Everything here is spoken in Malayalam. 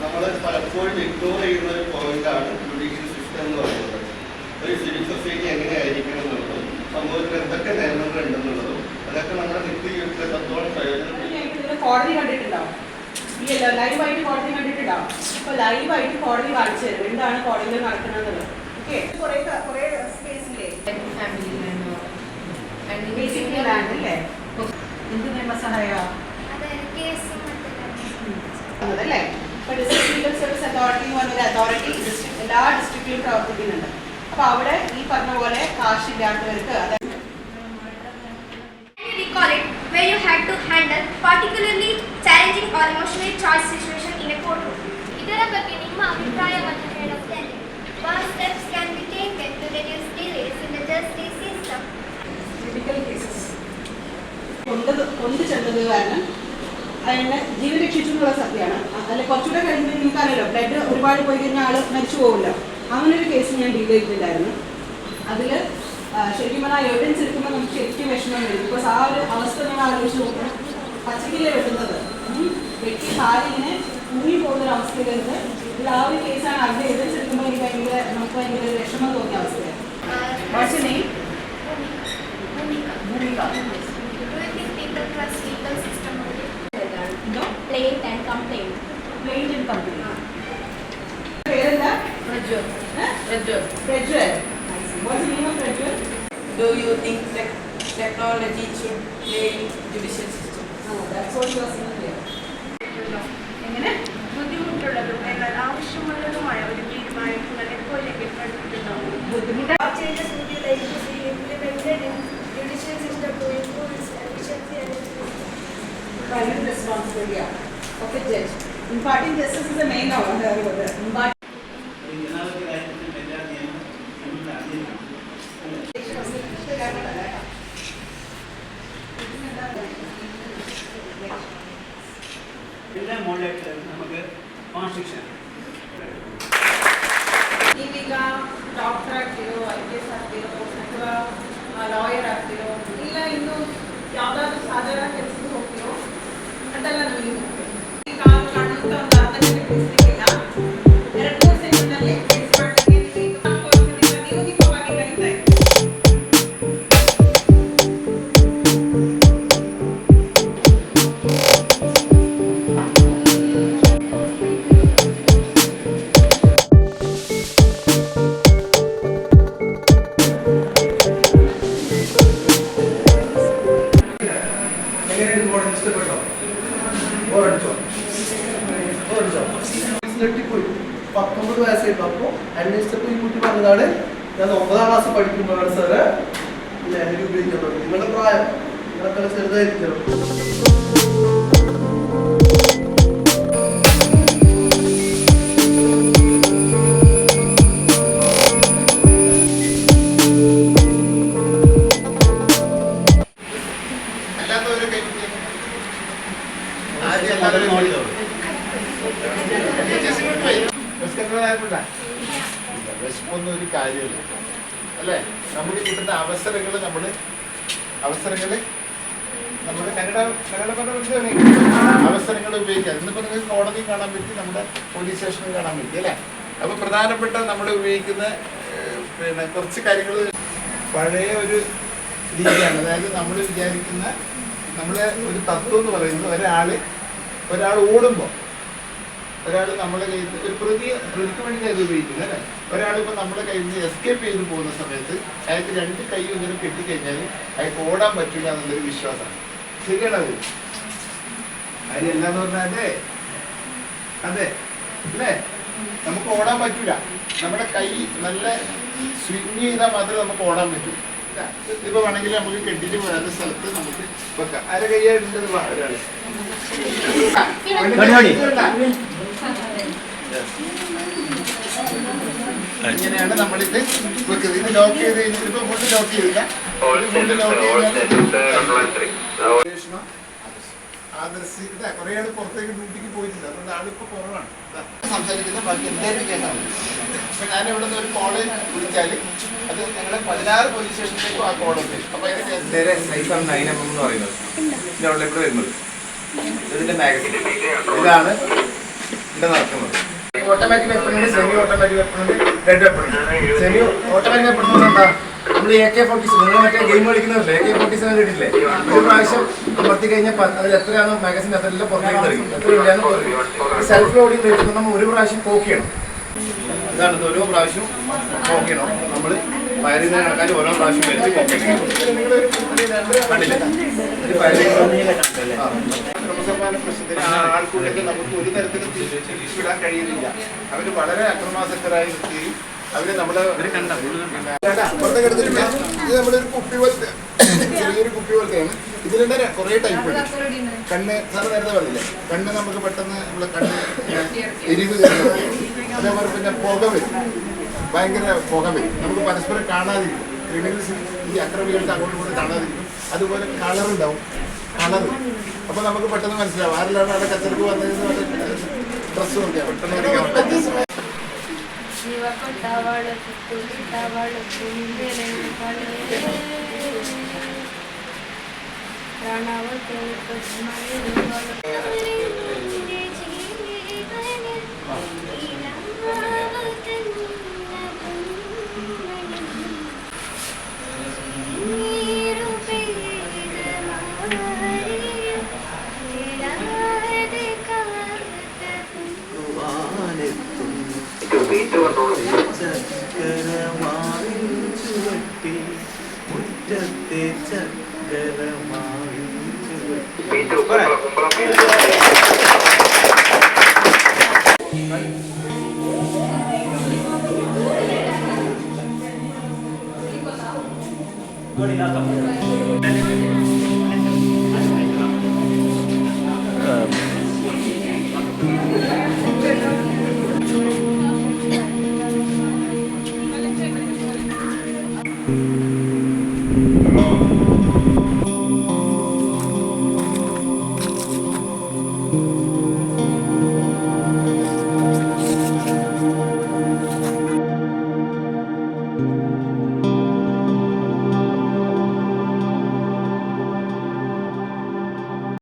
നമ്മൾ പലപ്പോഴും ഇഗ്നോർ ചെയ്യുന്ന ഒരു പോയിന്റാണ് ജുഡീഷ്യൽ സിസ്റ്റം എന്ന് പറയുന്നത്. ഒരു സിവിൽ സൊസൈറ്റി എങ്ങനെയായിരിക്കണം എന്നുള്ളതും സമൂഹത്തിൽ എന്തൊക്കെ നിയമങ്ങൾ ഉണ്ടെന്നുള്ളതും അതൊക്കെ നമ്മുടെ നിത്യജീവിതത്തിൽ എത്രത്തോളം പ്രയോജനം. കോടതി കണ്ടിട്ടുണ്ടാവും, ഈ ലൈവായിട്ട് കോടതി കണ്ടിട്ടുണ്ടാവും. അപ്പൊ ലൈവായിട്ട് കോടതി കാണിച്ചു തരും എന്താണ് കോടതിയിൽ നടക്കുന്നത്. ഓക്കെ, കുറെ സ്പേസില്ലേ അല്ലേ എന്ത് നിയമസഹായ അല്ലേ? ഇപ്പൊ ഡിസ്ട്രിക്ട് ലീഗൽ സർവീസ് അതോറിറ്റി എന്ന് പറഞ്ഞൊരു അതോറിറ്റി എല്ലാ ഡിസ്ട്രിക്റ്റിലും പ്രവർത്തിക്കുന്നുണ്ട്. അപ്പൊ അവിടെ ഈ പറഞ്ഞ പോലെ കാശില്ലാത്തവർക്ക് where you had to handle particularly challenging or emotionally charged situation in a courtroom. ಇದರ ಬಗ್ಗೆ ನಿಮ್ಮ ಅಭಿಪ್ರಾಯವನ್ನು ಹೇಳುತ್ತೇನೆ. What steps can be taken to reduce delays in the justice system? Critical cases കൊണ്ടു ചെന്നത് കാരണം അതിനെ ജീവൻ രക്ഷിച്ചു എന്നുള്ള സത്യമാണ്. അല്ല കുറച്ചുകൂടെ കഴിയുമ്പോൾ നിങ്ങൾക്കറിയാലോ ബ്ലഡ് ഒരുപാട് പോയി കഴിഞ്ഞാൽ ആൾ മരിച്ചു പോകില്ല. അങ്ങനൊരു കേസ് ഞാൻ ഡീൽ ചെയ്തിട്ടുണ്ടായിരുന്നു. അതിൽ ശരിക്കും പറഞ്ഞാൽ എവിഡൻസ് എടുക്കുമ്പോൾ നമുക്ക് ശരിക്കും വിഷമം വരും. ബിക്കോസ് ആ ഒരു അവസ്ഥ നിങ്ങൾ ആലോചിച്ച് നോക്കണം. പച്ചക്കിലെ വെട്ടുന്നത് വെട്ടി കാലിങ്ങനെ മുങ്ങി പോകുന്നൊരു അവസ്ഥയിലുണ്ട്. ഇതിൽ ആ ഒരു കേസാണ്. അതിൻ്റെ എവിഡൻസ് എടുക്കുമ്പോൾ നമുക്ക് ഭയങ്കര വിഷമം തോന്നിയ അവസ്ഥയാണ്. What's your name? Bhumika. Plaint and complaint. പേരെന്താ? Rajul. Rajul. What's the name of Rajul? Do you think technology should play in judicial system? That's what you are saying here. എങ്ങനെ? ബുദ്ധിമുട്ടുള്ളതും എന്നാൽ ആവശ്യമുള്ളതുമായ ഒരു തീരുമാനങ്ങൾ എപ്പോഴെങ്കിലും എടുത്തിട്ടുണ്ടാവും. ബുദ്ധിമുട്ട് Changes will be likely to be implemented in judicial system to improve its efficiency and efficiency. private responsibility of a judge. Imparting justice is the main order. പിന്നെ മോഡലായിട്ട് നമുക്ക് കോൺസ്റ്റിറ്റ്യൂഷൻ ಈಗ ಡಾಕ್ಟರ್ ಆಗ್ತಿರೋ IPS ಆಗ್ತಿರೋ ಅಥವಾ ಲಾಯರ್ ಆಗ್ತಿರೋ ಇಲ್ಲ ಇನ್ನು ಯಾವುದಾದ್ರೂ ಸಾಧಾರಣ ಕೆಲಸಕ್ಕೆ ಹೋಗ್ತಿರೋ ಅದೆಲ್ಲ ನಮಗೆ ಈ ಕಾಲು ಕಾಣುವಂಥ ಒಂದು ಅರ್ಧ ಗಂಟೆ ತಿಳಿಸ್ಲಿಕ್ಕಿಲ್ಲ. 2-3 ಸೆಕೆಂಡ್ನಲ್ಲಿ ಫಿಕ್ಸ್ ಮಾಡಲಿಕ್ಕೆ ನೀವು ದೀಪವಾಗಿ ಕಲಿತಾ ಇದ್ದೀವಿ. പോയി 19 വയസ്സായിരുന്നു. അന്വേഷിച്ചപ്പോൾ ഈ കുട്ടി പറഞ്ഞതാണ് ഞാൻ 9ാം ക്ലാസ് പഠിക്കുമ്പോഴാണ് സാറ് ലഹരി ഉപയോഗിക്കാൻ തുടങ്ങി. നിങ്ങളുടെ പ്രായം നിങ്ങളൊക്കെ ചെറുതായിരിക്കണം. വിശപ്പൊന്നും ഒരു കാര്യമില്ല അല്ലേ? നമുക്ക് കിട്ടുന്ന അവസരങ്ങൾ നമ്മൾ അവസരങ്ങൾ ഉപയോഗിക്കാം. ഇന്നിപ്പോൾ നിങ്ങൾക്ക് കോടതി കാണാൻ പറ്റി, നമ്മുടെ പോലീസ് സ്റ്റേഷനിൽ കാണാൻ പറ്റി അല്ലേ? അപ്പോൾ പ്രധാനപ്പെട്ട നമ്മൾ ഉപയോഗിക്കുന്ന പിന്നെ കുറച്ച് കാര്യങ്ങൾ പഴയ ഒരു രീതിയാണ്. അതായത് നമ്മൾ വിചാരിക്കുന്ന നമ്മളെ ഒരു തത്വം എന്ന് പറയുന്നത് ഒരാൾ ഓടുമ്പോൾ ഒരാൾ നമ്മളെ കയ്യിൽ നിന്ന് ഒരു പ്രതിക്ക് വേണ്ടി അത് ഉപയോഗിക്കുന്നത് അല്ലേ? ഒരാളിപ്പോൾ നമ്മുടെ കയ്യിൽ നിന്ന് എസ്കേപ്പ് ചെയ്ത് പോകുന്ന സമയത്ത് അയാൾക്ക് 2 കൈ ഇങ്ങനെ കെട്ടിക്കഴിഞ്ഞാൽ അയാൾക്ക് ഓടാൻ പറ്റില്ല എന്നുള്ളൊരു വിശ്വാസമാണ്. ശരിയാണ് അത്? അതിലെല്ലാം എന്ന് പറഞ്ഞാൽ അതെ അല്ലേ? നമുക്ക് ഓടാൻ പറ്റില്ല. നമ്മുടെ കൈ നല്ല സ്വിങ് ചെയ്താൽ മാത്രമേ നമുക്ക് ഓടാൻ പറ്റൂ. ഇപ്പൊ വേണമെങ്കിൽ നമുക്ക് കെട്ടിട്ട് പോയാത്ത സ്ഥലത്ത് നമുക്ക് വെക്കാം. ആരെ കൈയായിട്ടുണ്ടത് ഒരാൾ ഇങ്ങനെയാണ് നമ്മളിത് വെക്കുന്നത്. ഇത് ലോക്ക് ചെയ്ത് കഴിഞ്ഞിട്ട് ഇപ്പൊ ഫുഡ് ലോക്ക് ചെയ്തില്ല. ആദർശിത കുറെ ആൾ പുറത്തേക്ക് ഡ്യൂട്ടിക്ക് പോയിട്ടില്ല. അതുകൊണ്ട് ആളിപ്പോ കുറവാണ് സംസാരിക്കുന്ന. ബാക്കി എന്തായാലും കേട്ടാൽ മതി. അപ്പൊ ഞാൻ ഇവിടെ നിന്ന് ഒരു കോള് വിളിച്ചാൽ അത് ഞങ്ങളെ 16 പോലീസ് സ്റ്റേഷനിലേക്കും ആ കോളുണ്ട്. അപ്പൊ ഇതിന്റെ മാഗസിൻ ഇതാണ് ഇവിടെ നടക്കുന്നത്. ഓട്ടോമാറ്റിക് വെപ്പൺ ഉണ്ട്, സെമി ഓട്ടോമാറ്റിക് വെപ്പൺ ഉണ്ട്, റെഡ് വെപ്പൺ ഉണ്ട്. സെമി ഓട്ടോമാറ്റിക് വെപ്പൺ എന്ന് പറഞ്ഞാൽ നമ്മൾ AK-47 നിങ്ങൾ മറ്റേ ഗെയിം കളിക്കുന്നവരല്ലേ, AK-47 കിട്ടില്ലേ, ഒരു പ്രാവശ്യം അമർത്തി കഴിഞ്ഞാൽ അതിൽ എത്രയാണോ മാഗസിൻ അതെല്ലാം പുറത്തേക്ക് തരും, എത്ര ഇല്ലാന്ന് പറയും. സെൽഫ് ലോഡിങ് വെച്ചിട്ട് നമ്മൾ ഒരു പ്രാവശ്യം പോക്ക് ചെയ്യണം. ഇതാണ് ഓരോ പ്രാവശ്യവും പോക്ക് ചെയ്യണം. നമ്മൾ ഫയർ ചെയ്യുന്ന കണക്കാർ ഓരോ പ്രാവശ്യം വെച്ച് പോക്ക് ചെയ്യണം. കണ്ടില്ലേ ഒരു ഫയർ ക്രമസമാധാന പ്രശ്നത്തിന് ആ ആൾക്കൂട്ടത്തിൽ നമുക്ക് ഒരു തരത്തിലും തിരിച്ചുവിടാൻ കഴിയുന്നില്ല. അവർ വളരെ അക്രമാസക്തരായി നിർത്തുകയും അവര് നമ്മുടെ പുറത്തേക്ക് എടുത്തിട്ടില്ല. ഇത് നമ്മുടെ ഒരു കുപ്പി പോലത്തെ ചെറിയൊരു കുപ്പി പോലത്തെയാണ്. ഇതിൻ്റെ കുറേ ടൈപ്പ് ഉണ്ട്. കണ്ണ് സാറ് നേരത്തെ പറഞ്ഞില്ലേ, കണ്ണ് നമുക്ക് പെട്ടെന്ന് നമ്മളെ കണ്ണ് എരിവ് കയറുന്നത്, അതേപോലെ പിന്നെ പുക വരും, ഭയങ്കര പുക വരും, നമുക്ക് പരസ്പരം കാണാതിരിക്കും. ക്രിമിനൽസ് ഈ അക്രമികൾക്ക് അങ്ങോട്ടും ഇങ്ങോട്ടും കാണാതിരിക്കും. അതുപോലെ കളർ ഉണ്ടാവും, കളർ അപ്പോൾ നമുക്ക് പെട്ടെന്ന് മനസ്സിലാവും ആരെല്ലാം അവിടെ കച്ചവടക്ക് വന്നതെന്ന് ഡ്രസ്സ് നോക്കിയാൽ പെട്ടെന്ന് വ്യത്യസ്തമായി. മുറ്റത്തെ ചക്കരമായി Thank you.